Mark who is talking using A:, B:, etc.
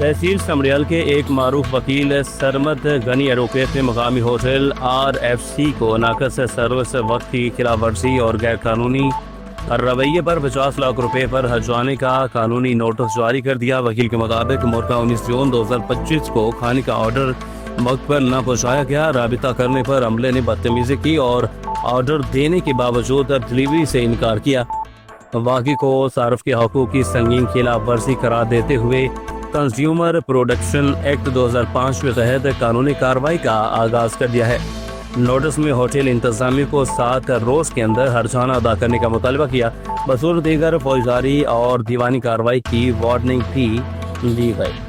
A: तहसील समरियाल के एक मारूफ वकील सरमद गनी एडवोकेट ने मकामी होटल RFC को नाकस सर्विस वक्त की खिलाफ वर्जी और गैर कानूनी रवैये पर 50 लाख रुपए पर हजवाने का कानूनी नोटिस जारी कर दिया। वकील के मुताबिक मोरका 19 जून 2025 को खाने का ऑर्डर वक्त पर न पहुँचाया गया। राबिता करने पर अमले ने बदतमीजी की और ऑर्डर देने के बावजूद डिलीवरी से इनकार किया। वाक़ई को सार्फ के हकूक़ की संगीन खिलाफ वर्जी करार देते हुए कंज्यूमर प्रोडक्शन एक्ट 2005 के तहत कानूनी कार्रवाई का आगाज कर दिया है। नोटिस में होटल इंतजामिया को 7 रोज के अंदर हर्जाना अदा करने का मुतालबा किया। बसूर दीगर फौजदारी और दीवानी कार्रवाई की वार्निंग भी दी गई।